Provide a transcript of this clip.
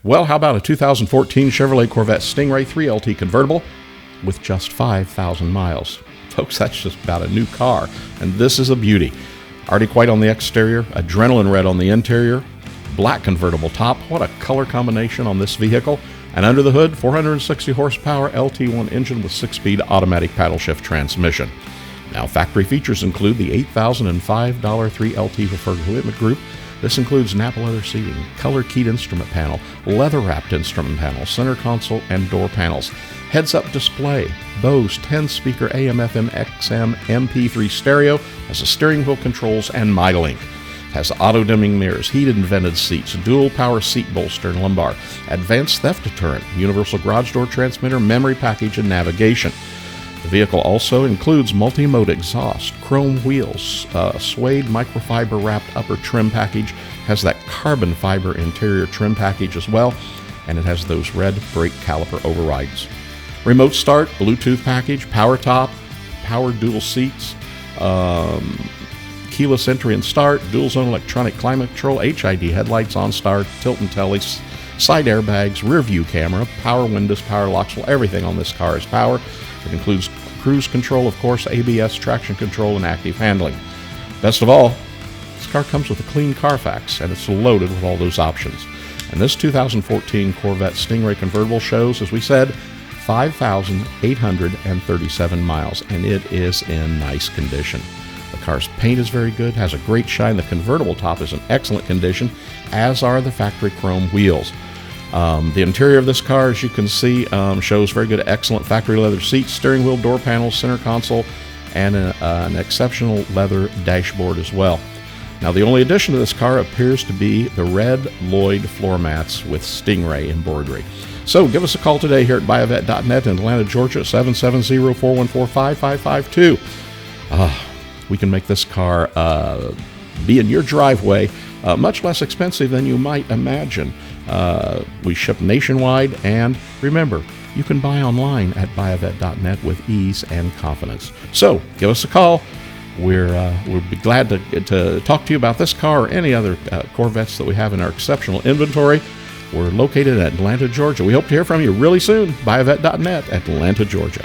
Well, how about a 2014 Chevrolet Corvette Stingray 3LT Convertible with just 5,000 miles? Folks, that's just about a new car, and this is a beauty. Arctic white on the exterior, adrenaline red on the interior, black convertible top. What a color combination on this vehicle. And under the hood, 460 horsepower LT1 engine with 6-speed automatic paddle shift transmission. Now, factory features include the $8,005 3LT preferred equipment group. This includes Napa leather seating, color-keyed instrument panel, leather-wrapped instrument panel, center console, and door panels, heads-up display, Bose 10-speaker AM/FM XM MP3 stereo, has a steering wheel controls, and MyLink. Has auto-dimming mirrors, heated and vented seats, dual power seat bolster and lumbar, advanced theft deterrent, universal garage door transmitter, memory package, and navigation. The vehicle also includes multi-mode exhaust, chrome wheels, suede microfiber wrapped upper trim package, has that carbon fiber interior trim package as well, and it has those red brake caliper overrides. Remote start, Bluetooth package, power top, power dual seats, keyless entry and start, dual zone electronic climate control, HID headlights, on start, tilt and telly, side airbags, rear view camera, power windows, power locks. Well, everything on this car is power. It includes cruise control, of course, ABS, traction control, and active handling. Best of all, this car comes with a clean Carfax, and it's loaded with all those options. And this 2014 Corvette Stingray Convertible shows, as we said, 5,837 miles, and it is in nice condition. The car's paint is very good, has a great shine. The convertible top is in excellent condition, as are the factory chrome wheels. The interior of this car, as you can see, shows very good, excellent factory leather seats, steering wheel, door panels, center console, and an exceptional leather dashboard as well. Now, the only addition to this car appears to be the Red Lloyd floor mats with Stingray embroidery. So give us a call today here at buyavette.net in Atlanta, Georgia, at 770-414-5552. We can make this car be in your driveway much less expensive than you might imagine. We ship nationwide, and remember, you can buy online at buyavette.net with ease and confidence. So give us a call. We'll be glad to talk to you about this car or any other Corvettes that we have in our exceptional inventory. We're located in Atlanta, Georgia. We hope to hear from you really soon. Buyavette.net, Atlanta, Georgia.